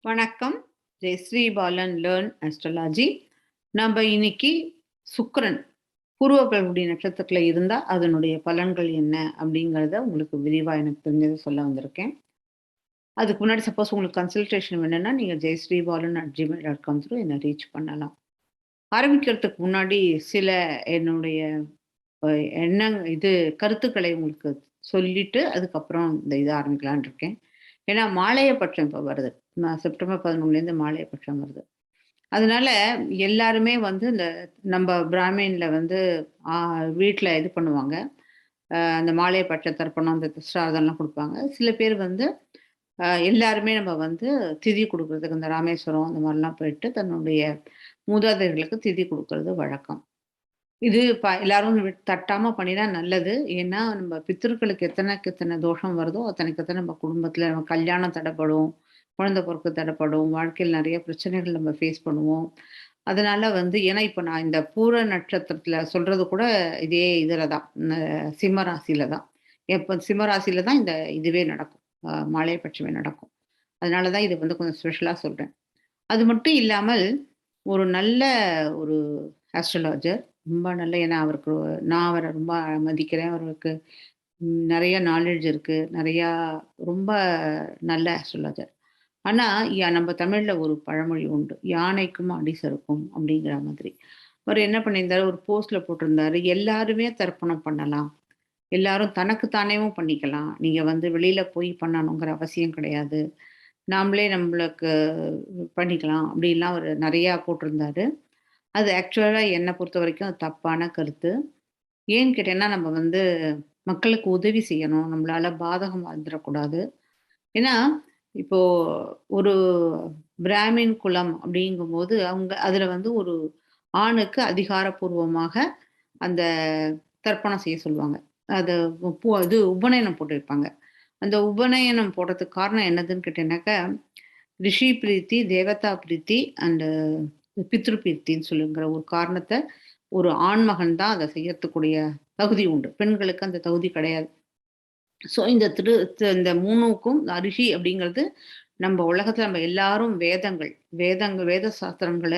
வணக்கம். Jayashree Balan learn astrology. நம்ம இன்னைக்கு சுக்கிரன் பூர்வ பல்குடி நட்சத்திரத்துல இருந்தா அதனுடைய பலன்கள் என்ன அப்படிங்கிறத உங்களுக்கு விரிவா எனக்கு தெரிஞ்சதை சொல்ல வந்திருக்கேன். அதுக்கு முன்னாடி சப்போஸ் உங்களுக்கு கன்சல்டேஷன் வேணும்னா நீங்க jayasreebalan@gmail.com த்ரூ என்னை ரீச் பண்ணலாம். ஆரம்பிக்கிறதுக்கு முன்னாடி சில என்னுடைய இது கருத்துக்களை உங்களுக்கு சொல்லிட்டு அதுக்கப்புறம் இந்த இதை ஆரம்பிக்கலாம்னு இருக்கேன். ஏன்னா மாலையபட்சம் இப்போ வருது. செப்டம்பர் 11லேருந்து மாலையபட்சம் வருது. அதனால எல்லாருமே வந்து இந்த நம்ம பிராமின்ல வந்து வீட்ல இது பண்ணுவாங்க. அந்த மாலையபட்ச தர்ப்பணம், அந்த திஸ்ராதம்லாம் குடுப்பாங்க. சில பேர் வந்து எல்லாருமே நம்ம வந்து திதி குடுக்குறதுக்கு இந்த ராமேஸ்வரம் அந்த மாரிலாம் போயிட்டு தன்னுடைய மூதாதையர்களுக்கு திதி குடுக்குறது வழக்கம். இது எல்லாரும் தட்டாம பண்ணினா நல்லது. ஏன்னா, நம்ம பித்ருக்களுக்கு எத்தனைக்கு எத்தனை தோஷம் வருதோ, அத்தனைக்கு அத்தனை நம்ம குடும்பத்தில நம்ம கல்யாணம் தடைப்படும், குழந்தை பொறப்பு தடைப்படும், வாழ்க்கையில நெறைய பிரச்சனைகள் நம்ம ஃபேஸ் பண்ணுவோம். அதனால வந்து ஏன்னா இப்ப நான் இந்த பூர நட்சத்திரத்தில சொல்றது கூட இதே இதில தான். சிம்ம ராசியில தான். எப்ப சிம்ம ராசியில தான் இந்த இதுவே நடக்கும். மாலையபட்சமே நடக்கும். அதனால தான் இது வந்து கொஞ்சம் ஸ்பெஷலா சொல்றேன். அது மட்டும் இல்லாமல், ஒரு நல்ல ஒரு ஆஸ்ட்ராலஜர். ரொம்ப நல்ல ஏன்னா அவருக்கு நான் அவர ரொம்ப மதிக்கிறேன். அவருக்கு நெறைய நாலேட்ஜ் இருக்கு. நெறையா ரொம்ப நல்ல ஆஸ்ட்ராலஜர். ஆனா, நம்ம தமிழ்ல ஒரு பழமொழி உண்டு. "யானைக்கும் அடி சறுக்கும்" அப்படிங்கிற மாதிரி. அவரு என்ன பண்ணியிருந்தாரு, ஒரு போஸ்ட்ல போட்டிருந்தாரு, "எல்லாருமே தர்ப்பணம் பண்ணலாம். எல்லாரும் தனக்கு தானேவும் பண்ணிக்கலாம். நீங்க வந்து வெளியில போய் பண்ணணுங்கிற அவசியம் கிடையாது. நாமளே நம்மளுக்கு பண்ணிக்கலாம்." அப்படின்லாம் அவரு நெறையா போட்டிருந்தாரு. அது ஆக்சுவலா என்ன பொறுத்தவரைக்கும் அது தப்பான கருத்து. ஏன்னு கேட்டீங்கன்னா, நம்ம வந்து மக்களுக்கு உதவி செய்யணும். நம்மளால பாதகம் வந்துரக்கூடாது. ஏன்னா, இப்போ ஒரு பிராமின் குலம் அப்படிங்கும்போது, அவங்க அதுல வந்து ஒரு ஆணுக்கு அதிகாரப்பூர்வமாக அந்த தர்ப்பணம் செய்ய சொல்லுவாங்க. அது இது உபநயனம் போட்டு வைப்பாங்க. அந்த உபநயனம் போடுறதுக்கு காரணம் என்னதுன்னு கேட்டீங்கன்னாக்கா, ரிஷி பிரீத்தி, தேவதா பிரீத்தி அண்ட் பித்ரு பிரீத்தின்னு சொல்லுங்கிற ஒரு காரணத்த ஒரு ஆண்மகன் தான் அத செய்யறதுக்குரிய தகுதி உண்டு. பெண்களுக்கு அந்த தகுதி கிடையாது. ஸோ இந்த 3க்கும் ரிஷி அப்படிங்கிறது நம்ம உலகத்துல நம்ம எல்லாரும் வேத சாஸ்திரங்கள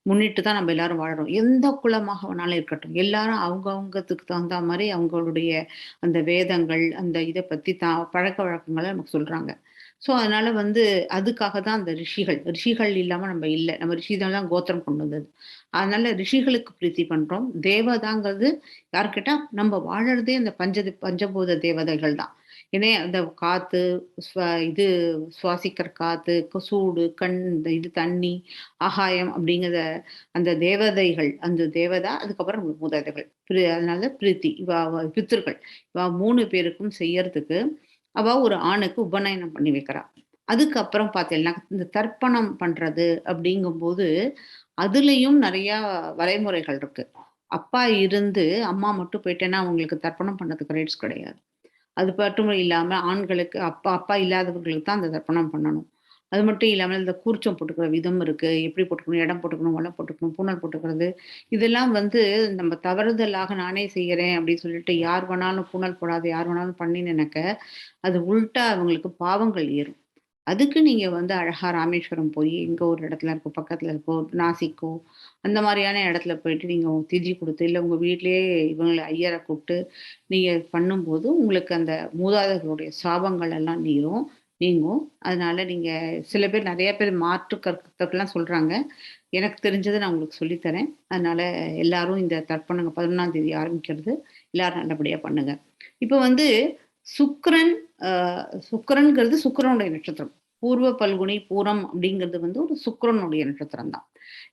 முன்னிட்டு தான் நம்ம எல்லாரும் வாழுறோம். எந்த குலமாக வேணாலும் இருக்கட்டும். எல்லாரும் அவங்கவங்கத்துக்கு தகுந்தா மாரி அவங்களுடைய அந்த வேதங்கள், அந்த இத பத்தி பழக்கவழக்கங்கள நமக்கு சொல்றாங்க. ஸோ, அதனால வந்து அதுக்காக தான் அந்த ரிஷிகள். ரிஷிகள் இல்லாம நம்ம இல்ல. நம்ம ரிஷி தான் கோத்திரம் கொண்டு வந்தது. அதனால ரிஷிகளுக்கு பிரீத்தி பண்றோம். தேவதாங்கிறது யாரு கேட்டா, நம்ம வாழறதே அந்த பஞ்சபூத தேவதைகள் தான். ஏன்னா, அந்த காத்து, இது சுவாசிக்கிற காத்து, சூடு, இந்த இது தண்ணி, ஆகாயம் அப்படிங்கிற அந்த தேவதைகள், அந்த தேவதா, அதுக்கப்புறம் மூதாதைகள். அதனால பிரீத்தி. பித்ருக்கள். 3 பேருக்கும் செய்யறதுக்கு, அவ ஒரு ஆணுக்கு உபநயனம் பண்ணி வைக்கிறா. அதுக்கப்புறம் பார்த்தீங்கன்னா, இந்த தர்ப்பணம் பண்றது அப்படிங்கும்போது, அதுலயும் நெறையா வரைமுறைகள் இருக்கு. அப்பா இருந்து, அம்மா மட்டும் போயிட்டேன்னா, அவங்களுக்கு தர்ப்பணம் பண்ணதுக்கு ரைட்ஸ் கிடையாது. அது மட்டும் இல்லாம ஆண்களுக்கு அப்பா இல்லாதவர்களுக்கு தான் அந்த தர்ப்பணம் பண்ணணும். அது மட்டும் இல்லாம இந்த கூர்ச்சம் போட்டுக்கிற விதம் இருக்கு. எப்படி போட்டுக்கணும், இடம் போட்டுக்கணும், வலை போட்டுக்கணும், பூணல் போட்டுக்கிறது. இதெல்லாம் வந்து நம்ம தவறுதலாக நானே செய்யறேன் அப்படின்னு சொல்லிட்டு யார் வேணாலும் பூணல் போடாத யார் வேணாலும் பண்ணினேனாக்க, அது உல்ட்டா அவங்களுக்கு பாவங்கள் ஏறும். அதுக்கு நீங்க வந்து அழகா ராமேஸ்வரம் போய் எங்க ஒரு இடத்துல இருக்கோ, பக்கத்துல இருக்கோ, நாசிக்கோ அந்த மாரியான இடத்துல போயிட்டு நீங்க திதி குடுத்து, இல்ல உங்க வீட்லயே இவங்கள ஐயர கூப்ட்டு நீங்க பண்ணும்போது, உங்களுக்கு அந்த மூதாதையர்களுடைய சாபங்கள் எல்லாம் நீங்கும். அதனால நீங்க சில பேர் நெறைய பேர் மாற்று கருத்துக்கள்லாம் சொல்றாங்க. எனக்கு தெரிஞ்சத நான் உங்களுக்கு சொல்லி தரேன். அதனால எல்லாரும் இந்த தர்ப்பணங்க 11ஆம் தேதி ஆரம்பிக்கிறது. எல்லாரும் நல்லபடியா பண்ணுங்க. இப்ப வந்து சுக்கிரன் அ சுக்கிரன்ங்கிறது சுக்கிரனுடைய நட்சத்திரம். பூர்வ பல்குனி, பூரம் அப்படிங்கிறது வந்து ஒரு சுக்கிரனுடைய நட்சத்திரம் தான்.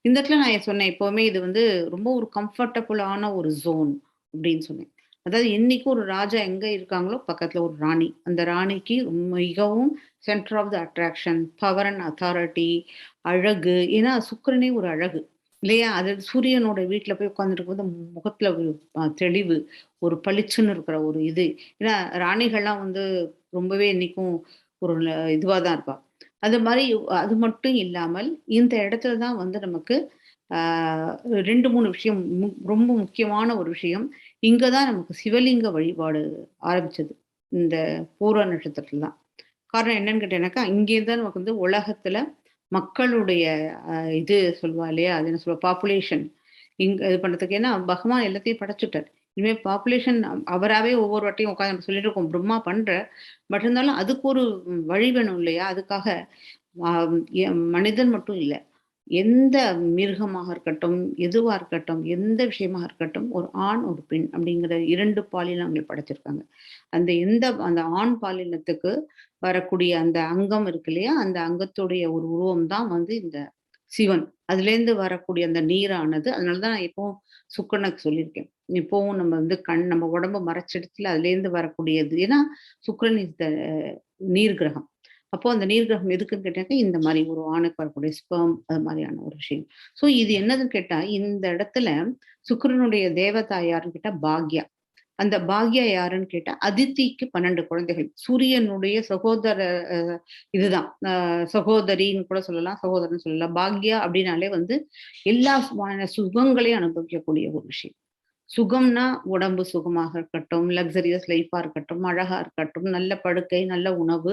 இந்த இடத்துல நான் சொன்னேன், எப்பவுமே இது வந்து ரொம்ப ஒரு கம்ஃபர்டபுளான ஒரு ஜோன் அப்படின்னு சொன்னேன். அதாவது என்னைக்கு ஒரு ராஜா எங்க இருக்காங்களோ, பக்கத்துல ஒரு ராணி. அந்த ராணிக்கு மிகவும் centre of the attraction, power and authority, அழகு. ஏன்னா சுக்கிரனே ஒரு அழகு. இல்லையா? அது சூரியனோட வீட்ல போய் உட்கார்ந்துருக்கும்போது முகத்துல ஒரு தெளிவு, ஒரு பளிச்சுன்னு இருக்கிற ஒரு இது. ஏன்னா ராணிகள்லாம் வந்து ரொம்பவே என்னைக்கும் ஒரு இதுவா தான் இருப்பா. அது மாரி அது மட்டும் இல்லாமல், இந்த இடத்துல தான் வந்து நமக்கு ஆ 2, 3 விஷயம் ரொம்ப முக்கியமான ஒரு விஷயம். இங்க தான் நமக்கு சிவலிங்க வழிபாடு ஆரம்பிச்சது. இந்த பூர நட்சத்திரத்துல தான். காரணம் என்னன்னு கேட்டீங்கன்னாக்கா, இங்கேருந்து தான் நமக்கு வந்து உலகத்துல மக்களுடைய இது சொல்லுவா இல்லையா? அது என்ன சொல்லுவா? பாப்புலேஷன் இது பண்றதுக்கு. ஏன்னா பகவான் எல்லாத்தையும் படைச்சுட்டார். இனிமே பாப்புலேஷன் அவராவே ஒவ்வொரு வாட்டியும் உட்காந்து நம்ம சொல்லிட்டு இருக்கோம். பிரம்மா பண்றார். பட் இருந்தாலும் அதுக்கு ஒரு வழி வேணும் இல்லையா? அதுக்காக அ மனிதன் மட்டும் இல்ல. எந்த மிருகமாக இருக்கட்டும், எதுவா இருக்கட்டும், எந்த விஷயமா இருக்கட்டும், ஒரு ஆண், ஒரு பெண் அப்படிங்கிற 2 பாலினங்கள் படைச்சிருக்காங்க. அந்த ஆண் பாலினத்துக்கு வரக்கூடிய அந்த அங்கம் இருக்கு இல்லையா? அந்த அங்கத்துடைய ஒரு உருவம் தான் வந்து இந்த சிவன். அதுலேருந்து வரக்கூடிய அந்த நீரானது அதனால தான் நான் எப்பவும் சுக்கிரனுக்கு சொல்லியிருக்கேன். இப்பவும் நம்ம வந்து நம்ம உடம்ப மறைச்சிடத்துல அதுலேருந்து வரக்கூடியது. ஏன்னா, சுக்கிரன் இஸ் த நீர் கிரகம். அப்போ அந்த நீர் கிரகம் எதுக்குன்னு கேட்டாக்க, இந்த மாரி ஒரு ஆணுக்கு வரக்கூடிய ஸ்பெர்ம் அது மாரியான ஒரு விஷயம். ஸோ இது என்னதுன்னு கேட்டா, இந்த இடத்துல சுக்கிரனுடைய தேவதா யாருன்னு கேட்டா பாக்யா. அந்த பாக்யா யாருன்னு கேட்டா, அதித்திக்கு 12 குழந்தைகள். சூரியனுடைய சகோதர அ இதுதான். சகோதரின்னு கூட சொல்லலாம், சகோதரன்னு சொல்லலாம். பாக்யா அப்படின்னாலே வந்து எல்லா சுகங்களையும் அனுபவிக்கக்கூடிய ஒரு விஷயம். சுகம்னா உடம்பு சுகமாக இருக்கட்டும், லக்ஸரியஸ் லைஃபா இருக்கட்டும், அழகா இருக்கட்டும், நல்ல படுக்கை, நல்ல உணவு,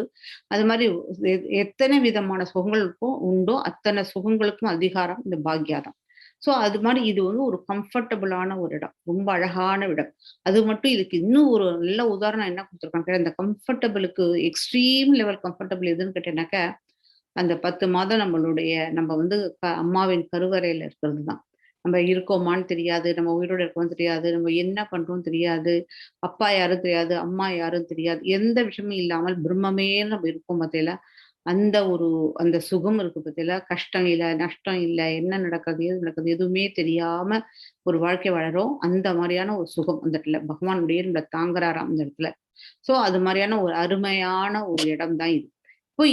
அது மாரி எத்தனை விதமான சுகங்கள் உண்டோ, அத்தனை சுகங்களுக்கும் அதிகாரம் இந்த பாக்யா தான். ஸோ அது மாரி இது வந்து ஒரு கம்ஃபர்டபுளான ஒரு இடம். ரொம்ப அழகான இடம். அது மட்டும் இதுக்கு இன்னும் ஒரு நல்ல உதாரணம் என்ன குடுத்துருக்காங்க, இந்த கம்ஃபர்டபுளுக்கு எக்ஸ்ட்ரீம் லெவல் கம்ஃபர்டபுள் எதுன்னு கேட்டீங்கன்னாக்க, அந்த 10 மாதம் நம்ம வந்து அம்மாவின் கருவறையில இருக்கிறது தான். நம்ம இருக்கோமான்னு தெரியாது. நம்ம உயிரோட இருக்கோமான்னு தெரியாது. நம்ம என்ன பண்றோம்னு தெரியாது. அப்பா யாரும் தெரியாது. அம்மா யாரும் தெரியாது. எந்த விஷயமும் இல்லாமல் பிரம்மமே நம்ம இருக்கோம் பாத்தீங்களா? அந்த ஒரு அந்த சுகம் இருக்கு பாத்தீங்களா? கஷ்டம் இல்ல, நஷ்டம் இல்ல, என்ன நடக்குது, ஏது நடக்குது எதுவுமே தெரியாம ஒரு வாழ்க்கை வாழறோம். அந்த மாரியான ஒரு சுகம் அந்த இடத்துல. பகவான் அப்படியே நம்மள தாங்குறாராம் அந்த இடத்துல. ஸோ அது மாரியான ஒரு அருமையான ஒரு இடம் தான் இது. இப்போ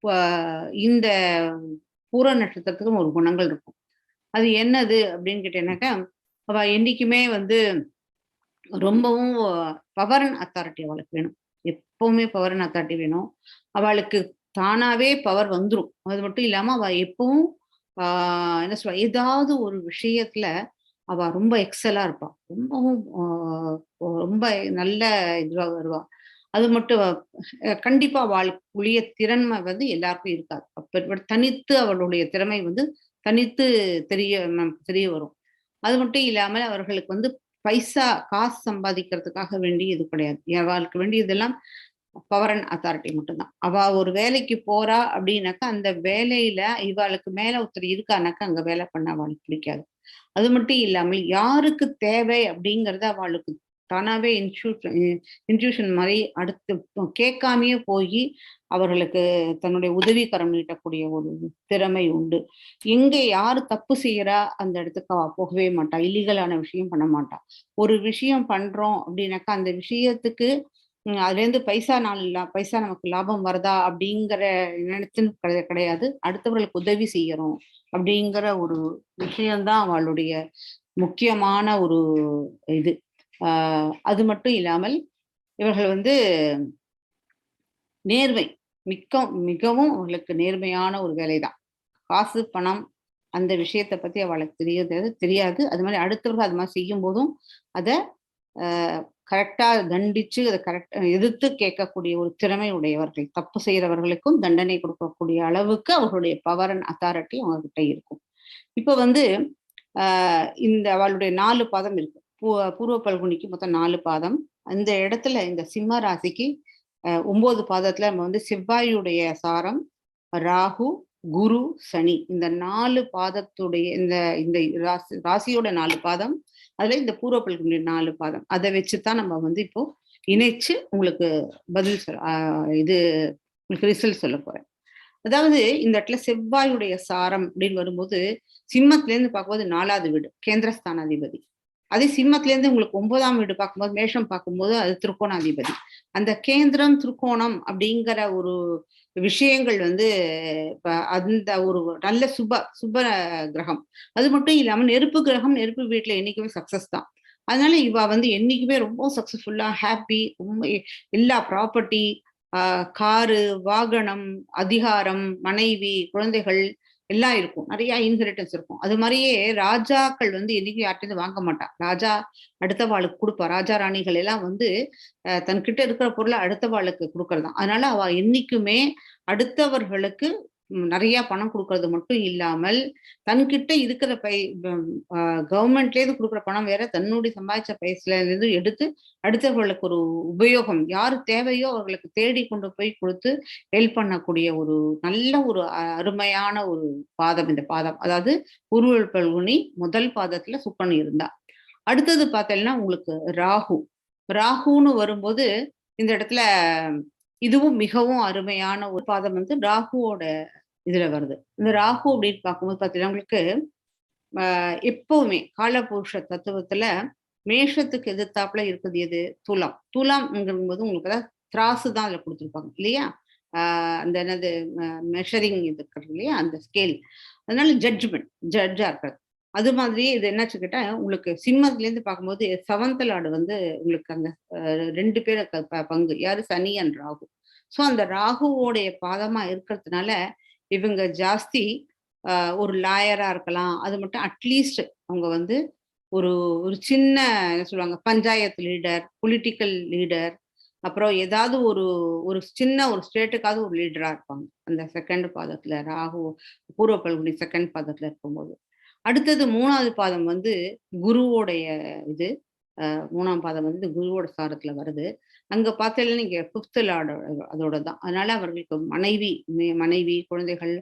ப இந்த பூர நட்சத்திரத்துக்கும் ஒரு குணங்கள் இருக்கும். அது என்னது அப்படின்னு கேட்டீங்கன்னாக்கா, அவ என்னைக்குமே வந்து ரொம்பவும் பவர் அண்ட் அத்தாரிட்டி அவளுக்கு வேணும். எப்பவுமே பவர் அண்ட் அத்தாரிட்டி வேணும். அவளுக்கு தானாவே பவர் வந்துரும். அது மட்டும் இல்லாம அவ எப்பவும் ஆ என்ன சொல்ல, ஏதாவது ஒரு விஷயத்துல அவ ரொம்ப எக்ஸலா இருப்பா. ரொம்பவும் ரொம்ப நல்ல இதுவா வருவா. அது மட்டும் கண்டிப்பா அவளுக்குரிய திறன்மை வந்து எல்லாருக்கும் இருக்காது. அப்பேற்பட்ட தனித்து அவளுடைய திறமை வந்து தனித்து நமக்கு தெரிய வரும். அது மட்டும் இல்லாம அவர்களுக்கு வந்து காசு சம்பாதிக்கிறதுக்காக வேண்டி இது கிடையாது. அவளுக்கு வேண்டியதெல்லாம் பவர் அண்ட் அத்தாரிட்டி மட்டும் தான். அவ ஒரு வேலைக்கு போறா அப்படின்னாக்கா, அந்த வேலையில இவாளுக்கு மேல ஒருத்தர் இருக்கானாக்கா, அங்க வேலை பண்ண அவளுக்கு பிடிக்காது. அது மட்டும் இல்லாமல் யாருக்கு தேவை அப்படிங்கிறத அவளுக்கு தானாவே இன்ட்யூஷன் மாரி அடுத்து கேட்காமயே போயி அவர்களுக்கு தன்னுடைய உதவிக்கரம் நீட்டக்கூடிய ஒரு திறமை உண்டு. எங்க யாரு தப்பு செய்யறா அந்த இடத்துக்கு அவ போகவே மாட்டா. இல்லீகலான விஷயம் பண்ண மாட்டா. ஒரு விஷயம் பண்றோம் அப்படின்னாக்கா, அந்த விஷயத்துக்கு அதுலேருந்து பைசா நமக்கு லாபம் வருதா அப்படிங்கிற நினைச்சுன்னு கிடையாது. அடுத்தவர்களுக்கு உதவி செய்யறோம் அப்படிங்கிற ஒரு விஷயம் தான் அவளுடைய முக்கியமான ஒரு இது. ஆ அது மட்டும் இல்லாமல் இவர்கள் வந்து நேர்மை. மிகவும் அவர்களுக்கு நேர்மையான ஒரு வேலைதான். காசு, பணம் அந்த விஷயத்த பத்தி அவளுக்கு தெரியாது. அது மாரி அடுத்தவர்கள் அது மாரி செய்யும்போதும், அத அ கரெக்ட்டா தண்டிச்சு, அத எதிர்த்து கேட்கக்கூடிய ஒரு திறமை உடையவர்கள். தப்பு செய்றவர்களுக்கும் தண்டனை கொடுக்கக்கூடிய அளவுக்கு அவர்களுடைய பவர் அண்ட் அத்தாரிட்டி அவங்க கிட்ட இருக்கும். இப்ப வந்து அ இந்த அவளுடைய 4 பாதம் இருக்கு. பூர்வ பல்குனிக்கு மொத்தம் 4 பாதம். அந்த இடத்துல இந்த சிம்ம ராசிக்கு 9 பாதத்துல நம்ம வந்து செவ்வாயுடைய சாரம், ராகு, குரு, சனி இந்த 4 பாதத்துடைய இந்த இந்த ராசியோட 4 பாதம், அதுல இந்த பூர்வ பல்குனி 4 பாதம். அத வச்சு தான் நம்ம வந்து இப்போ இணைச்சு உங்களுக்கு பதில் சொல் அ இது உங்களுக்கு ரிசல்ட் சொல்லப் போறேன். அதாவது இந்த இடத்துல செவ்வாயுடைய சாரம் அப்படின்னு வரும்போது, சிம்மத்திலேருந்து பார்க்கும்போது 4வது வீடு, கேந்திரஸ்தானாதிபதி. அதே சிம்மத்திலேருந்து உங்களுக்கு 9ஆம் வீடு பார்க்கும்போது, மேஷம் பார்க்கும்போது அது திரிகோணாதிபதி. அந்த கேந்திரம், திரிகோணம் அப்படிங்கிற ஒரு விஷயங்கள் வந்து இப்ப அந்த ஒரு நல்ல சுப கிரகம். அது மட்டும் இல்லாம நெருப்பு கிரகம், நெருப்பு வீட்ல என்னைக்குமே சக்சஸ் தான். அதனால இவ வந்து என்னைக்குமே ரொம்ப சக்சஸ்ஃபுல்லா, ஹேப்பி ரொம்ப எல்லா ப்ராப்பர்ட்டி காரு, வாகனம், அதிகாரம், மனைவி, குழந்தைகள் எல்லாம் இருக்கும். நெறைய இன்ஹெரிட்டன்ஸ் இருக்கும். அது மாரியே ராஜாக்கள் வந்து என்னைக்கும் யார்ட்டருந்து வாங்க மாட்டா. ராஜா அடுத்தவாளுக்கு குடுப்பா. ராஜா, ராணிகள் எல்லாம் வந்து தன்கிட்ட இருக்கிற பொருள அடுத்தவாளுக்கு குடுக்கறது தான். அதனால அவ என்னைக்குமே அடுத்தவர்களுக்கு நெறைய பணம் குடுக்குறது மட்டும் இல்லாமல், தன்கிட்ட இருக்கிற கவர்மெண்ட்லேருந்து குடுக்குற பணம் வேற, தன்னுடைய சம்பாதிச்ச பைசலேருந்து எடுத்து அடுத்தவர்களுக்கு ஒரு உபயோகம், யாரு தேவையோ அவர்களுக்கு தேடி கொண்டு போய் குடுத்து ஹெல்ப் பண்ணக்கூடிய ஒரு நல்ல ஒரு அருமையான ஒரு பாதம் இந்த பாதம். அதாவது பூர்வ பல்குனி முதல் பாதத்துல சுக்கிரன் இருந்தா. அடுத்தது பார்த்தீங்கன்னா, உங்களுக்கு ராகு. ராகுன்னு வரும்போது, இந்த இடத்துல இதுவும் மிகவும் அருமையான ஒரு பாதம் வந்து ராகுவோட இதுல வருது. இந்த ராகு அப்படின்னு பார்க்கும்போது பார்த்தீங்கன்னா, உங்களுக்கு எப்பவுமே காலபுருஷ தத்துவத்துல மேஷத்துக்கு எதிர்த்தாப்புல இருக்குது எது? துலாம். துலாம்ங்கும்போது உங்களுக்கு அதாவது திராசு தான் அதுல குடுத்துருப்பாங்க இல்லையா? ஆ அந்த என்னது மெஷரிங் இது இருக்கு இல்லையா? அந்த ஸ்கேல். அதனால ஜட்ஜா இருக்கிறது. அது மாதிரியே இது என்னாச்சு கேட்டா, உங்களுக்கு சிம்மத்திலேருந்து பார்க்கும்போது 7த் லார்ட் வந்து உங்களுக்கு அங்க 2 பேர் பங்கு. யாரு? சனி அண்ட் ராகு. ஸோ அந்த ராகுவோடைய பாதமா இருக்கிறதுனால, இவங்க ஜாஸ்தி அ ஒரு லாயரா இருக்கலாம். அது மட்டும் அட்லீஸ்ட் அவங்க வந்து ஒரு ஒரு சின்ன என்ன சொல்லுவாங்க, பஞ்சாயத்து லீடர், பொலிட்டிக்கல் லீடர், அப்புறம் ஏதாவது ஒரு ஒரு சின்ன ஒரு ஸ்டேட்டுக்காவது ஒரு லீடரா இருப்பாங்க. அந்த 2nd பாதத்துல ராகு பூர்வ பல்குனி 2ண்ட் பாதத்துல இருக்கும்போது. அடுத்தது 3வது பாதம் வந்து குருவோடைய இது. 3ஆம் பாதம் வந்து குருவோட சாரத்துல வருது. அங்க பார்த்தீங்கன்னா, நீங்க 5த் லார்ட் அதோட தான். அதனால அவர்களுக்கு மனைவி, குழந்தைகள்,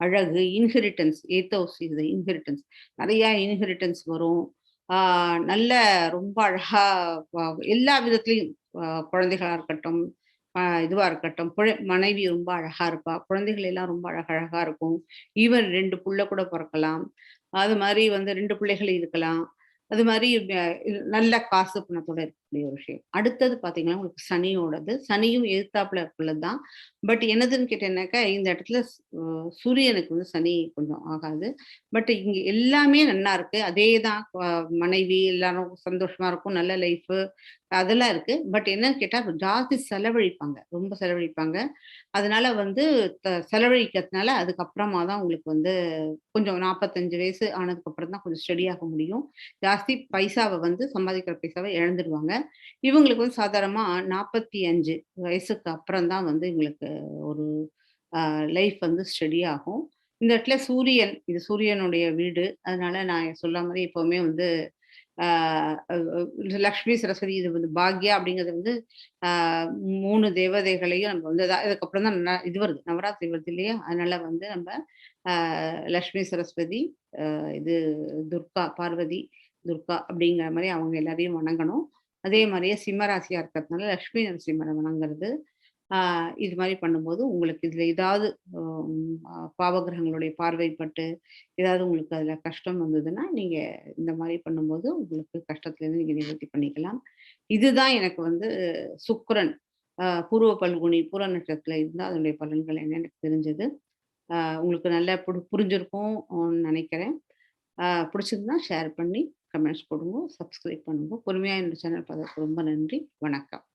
அழகு, inheritance eighth house is inheritance. நெறைய இன்ஹெரிட்டன்ஸ் வரும். ஆ நல்ல ரொம்ப அழகா வ எல்லா விதத்திலயும் குழந்தைகளா இருக்கட்டும், இதுவா இருக்கட்டும், மனைவி ரொம்ப அழகா இருப்பா. குழந்தைகள் எல்லாம் ரொம்ப அழகழகா இருக்கும். ஈவன் 2 புள்ள கூட பொறக்கலாம். அது மாரி வந்து 2 பிள்ளைகள் இருக்கலாம். அது மாரி நல்ல காசு பணத்தோட இருக்கக்கூடிய ஒரு விஷயம். அடுத்தது பார்த்தீங்கன்னா, உங்களுக்கு சனியோடது. சனியும் எதிர்த்தாப்புல உள்ளது தான். பட் என்னதுன்னு கேட்டீங்கன்னாக்கா, இந்த இடத்துல சூரியனுக்கு வந்து சனி கொஞ்சம் ஆகாது. பட் இங்க எல்லாமே நன்னா இருக்கு. அதே தான் மனைவி எல்லாரும் சந்தோஷமா இருக்கும். நல்ல லைஃபு அதெல்லாம் இருக்கு. பட் என்னன்னு கேட்டா, ஜாஸ்தி செலவழிப்பாங்க. ரொம்ப செலவழிப்பாங்க. அதனால வந்து செலவழிக்கிறதுனால அதுக்கப்புறமா தான் உங்களுக்கு வந்து கொஞ்சம் 45 வயசு ஆனதுக்கப்புறம் தான் கொஞ்சம் ஸ்டடி ஆக முடியும். ஜாஸ்தி பைசாவ வந்து சம்பாதிக்கிற பைசாவ இழந்துருவாங்க. இவங்களுக்கு வந்து சாதாரணமா 45 வயசுக்கு அப்புறம் தான் வந்து இவங்களுக்கு ஒரு லைஃப் வந்து ஸ்டடி ஆகும். இந்த இடத்துல சூரியன், இது சூரியனுடைய வீடு. அதனால நான் சொன்ன மாரி எப்பவுமே வந்து ஆ அ அ லக்ஷ்மி, சரஸ்வதி இது வந்து பாக்யா அப்படிங்கிறது வந்து ஆ 3 தேவதைகளையும் நம்ம வந்து அதுக்கப்புறம் தான் இது வருது. நவராத்திரி வருது இல்லையா? அதனால வந்து நம்ம லக்ஷ்மி, சரஸ்வதி, இது துர்கா, பார்வதி, துர்கா அப்படிங்கிற மாரி அவங்க எல்லாரையும் வணங்கணும். அதே மாரியே சிம்ம ராசியா இருக்கிறதுனால லட்சுமி நரசிம்மர வணங்குறது. ஆ இது மாரி பண்ணும்போது உங்களுக்கு இதுல ஏதாவது பாவகிரகங்களுடைய பார்வைப்பட்டு, ஏதாவது உங்களுக்கு அதுல கஷ்டம் வந்ததுன்னா, நீங்க இந்த மாரி பண்ணும்போது உங்களுக்கு கஷ்டத்துலேருந்து நீங்க நிவர்த்தி பண்ணிக்கலாம். இதுதான் எனக்கு வந்து சுக்கிரன் பூர்வ பல்குனி, பூர நட்சத்திரத்தில இருந்தா அதனுடைய பலன்கள் என்னன்னு எனக்கு தெரிஞ்சது. உங்களுக்கு நல்லா புரிஞ்சிருக்கும்னு நெனைக்கிறேன். புடிச்சிருந்தா ஷேர் பண்ணி கமெண்ட்ஸ் போடுங்க. சப்ஸ்கிரைப் பண்ணுங்க. பொறுமையா என்னோட சேனல் பார்த்ததுக்கு ரொம்ப நன்றி. வணக்கம்.